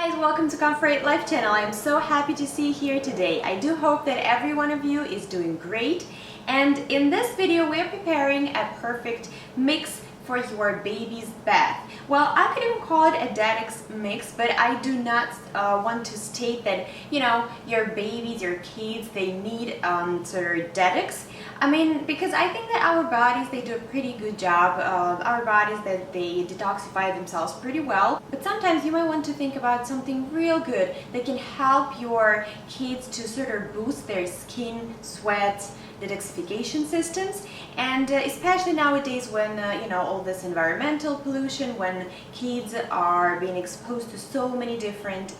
guys, welcome to Comfort Life channel. I'm so happy to see you here today. I do hope that every one of you is doing great, and in this video we're preparing a perfect mix for your baby's bath. Well, I could even call it a Dedix mix, but I do not want to state that, you know, your babies, your kids, they need sort of Dedix. I mean, because I think that our bodies, they do a pretty good job. Our bodies, that they detoxify themselves pretty well. But sometimes you might want to think about something real good that can help your kids to sort of boost their skin, sweat, detoxification systems. And especially nowadays when you know, all this environmental pollution, when kids are being exposed to so many different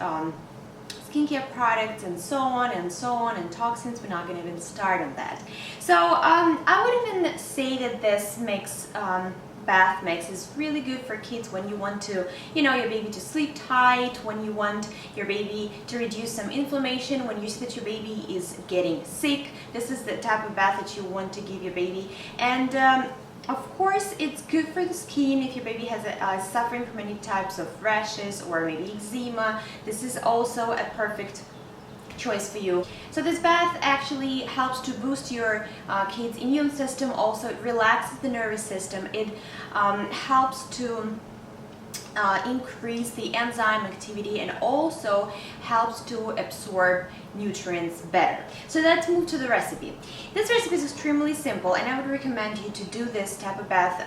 skincare products and so on and toxins. We're not going to even start on that. So I would even say that this mix, bath mix, is really good for kids when you want to, you know, your baby to sleep tight, when you want your baby to reduce some inflammation, when you see that your baby is getting sick. This is the type of bath that you want to give your baby. And of course, it's good for the skin if your baby has suffering from any types of rashes or maybe eczema. This is also a perfect choice for you. So this bath actually helps to boost your kid's immune system. Also, it relaxes the nervous system. It helps to increase the enzyme activity, and also helps to absorb nutrients better. So let's move to the recipe. This recipe is extremely simple, and I would recommend you to do this type of bath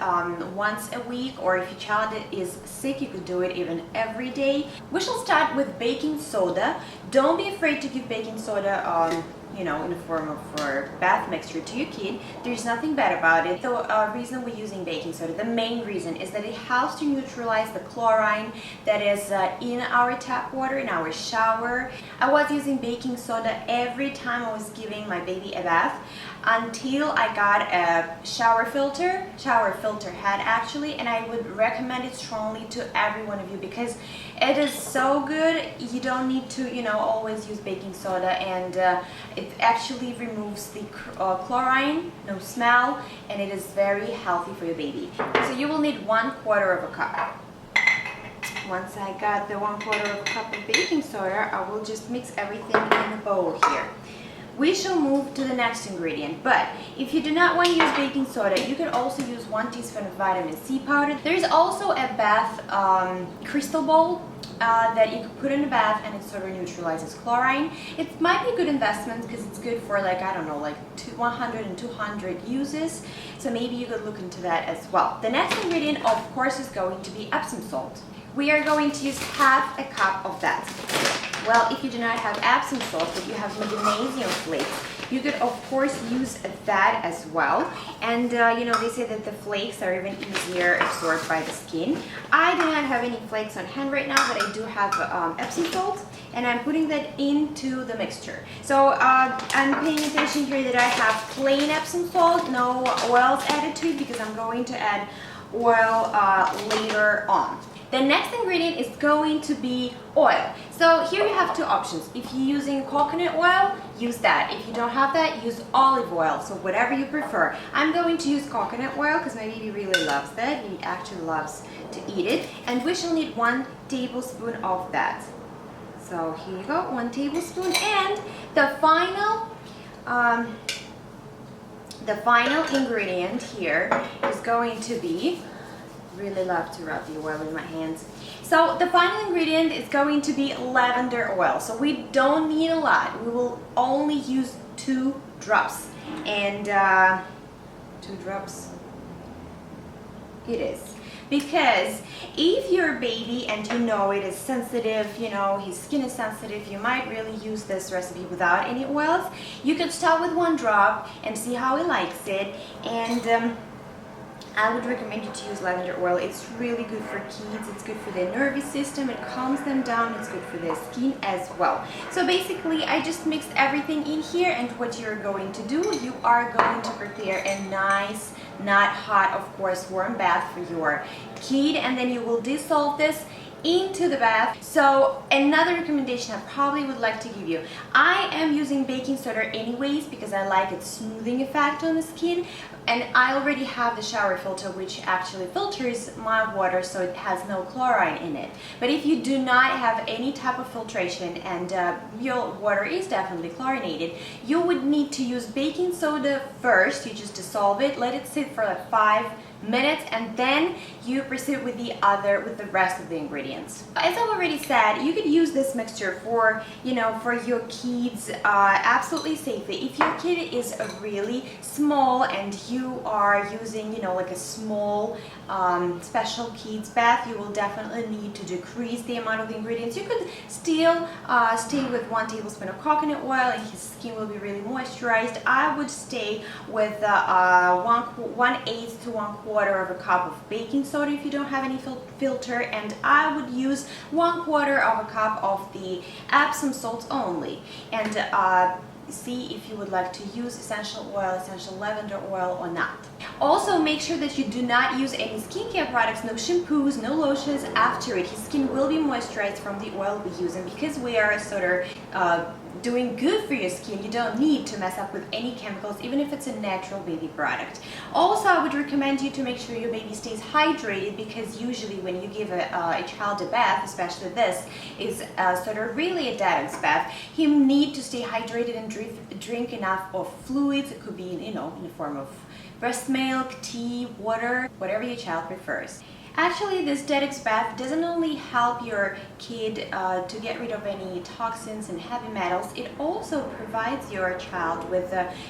once a week, or if your child is sick, you could do it even every day. We shall start with baking soda. Don't be afraid to give baking soda you know, in the form of bath mixture to your kid. There's nothing bad about it. The reason we're using baking soda, the main reason, is that it helps to neutralize the chlorine that is in our tap water, in our shower. I was using baking soda every time I was giving my baby a bath until I got a shower filter head actually, and I would recommend it strongly to every one of you because it is so good. You don't need to, you know, always use baking soda, and it actually removes the chlorine, no smell, and it is very healthy for your baby. So you will need 1/4 of a cup. Once I got the 1/4 of a cup of baking soda, I will just mix everything in a bowl here. We shall move to the next ingredient, but if you do not want to use baking soda, you can also use 1 teaspoon of vitamin C powder. There is also a bath crystal bowl that you can put in a bath, and it sort of neutralizes chlorine. It might be a good investment because it's good for, like, I don't know, like 100 and 200 uses, so maybe you could look into that as well. The next ingredient, of course, is going to be Epsom salt. We are going to use 1/2 cup of that. Well, if you do not have Epsom salt, but you have magnesium flakes, you could of course use that as well. And you know, they say that the flakes are even easier absorbed by the skin. I do not have any flakes on hand right now, but I do have Epsom salt, and I'm putting that into the mixture. So I'm paying attention here that I have plain Epsom salt, no oils added to it, because I'm going to add oil later on. The next ingredient is going to be oil. So here you have 2 options. If you're using coconut oil, use that. If you don't have that, use olive oil. So whatever you prefer. I'm going to use coconut oil because my baby really loves that. He actually loves to eat it. And we shall need 1 tablespoon of that. So here you go, 1 tablespoon. And the final ingredient here is going to be, really love to rub the oil in my hands. So the final ingredient is going to be lavender oil. So we don't need a lot. We will only use 2 drops. And 2 drops it is. Because if your baby, and you know it is sensitive, you know, his skin is sensitive, you might really use this recipe without any oils. You could start with 1 drop and see how he likes it. And I would recommend you to use lavender oil. It's really good for kids, it's good for their nervous system, it calms them down, it's good for their skin as well. So basically, I just mixed everything in here, and what you're going to do, you are going to prepare a nice, not hot, of course, warm bath for your kid, and then you will dissolve this into the bath. So another recommendation I probably would like to give you, I am using baking soda anyways because I like its smoothing effect on the skin, and I already have the shower filter which actually filters my water, so it has no chlorine in it. But if you do not have any type of filtration and your water is definitely chlorinated, you would need to use baking soda first. You just dissolve it, let it sit for like 5 minutes, and then you proceed with the rest of the ingredients. As I already said, you could use this mixture for for your kids absolutely safely. If your kid is really small and you are using like a small special kids bath, you will definitely need to decrease the amount of ingredients. You could still stay with 1 tablespoon of coconut oil and his skin will be really moisturized. I would stay with 1/8 to 1/4 of a cup of baking soda if you don't have any filter, and I would use 1/4 of a cup of the Epsom salts only, and see if you would like to use essential oil, essential lavender oil or not. Also, make sure that you do not use any skincare products, no shampoos, no lotions after it. His skin will be moisturized from the oil we're using because we are sort of doing good for your skin. You don't need to mess up with any chemicals, even if it's a natural baby product. Also, I would recommend you to make sure your baby stays hydrated, because usually when you give a child a bath, especially this is sort of really a detox bath, he need to stay hydrated and drink enough of fluids. It could be in the form of breast milk, tea, water, whatever your child prefers. Actually, this detox bath doesn't only help your kid to get rid of any toxins and heavy metals, it also provides your child with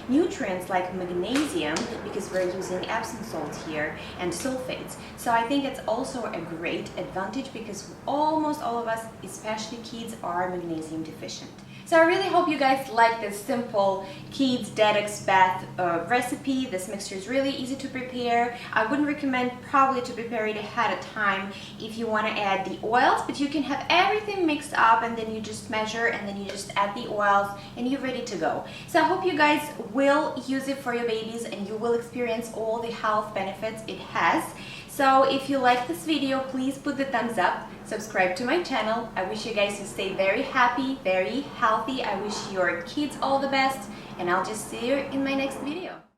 nutrients like magnesium, because we're using Epsom salts here, and sulfates. So I think it's also a great advantage because almost all of us, especially kids, are magnesium deficient. So I really hope you guys like this simple kids detox bath recipe. This mixture is really easy to prepare. I wouldn't recommend probably to prepare it ahead of time if you want to add the oils, but you can have everything mixed up and then you just measure and then you just add the oils and you're ready to go. So I hope you guys will use it for your babies and you will experience all the health benefits it has. So if you like this video, please put the thumbs up, subscribe to my channel. I wish you guys to stay very happy, very healthy. I wish your kids all the best, and I'll just see you in my next video.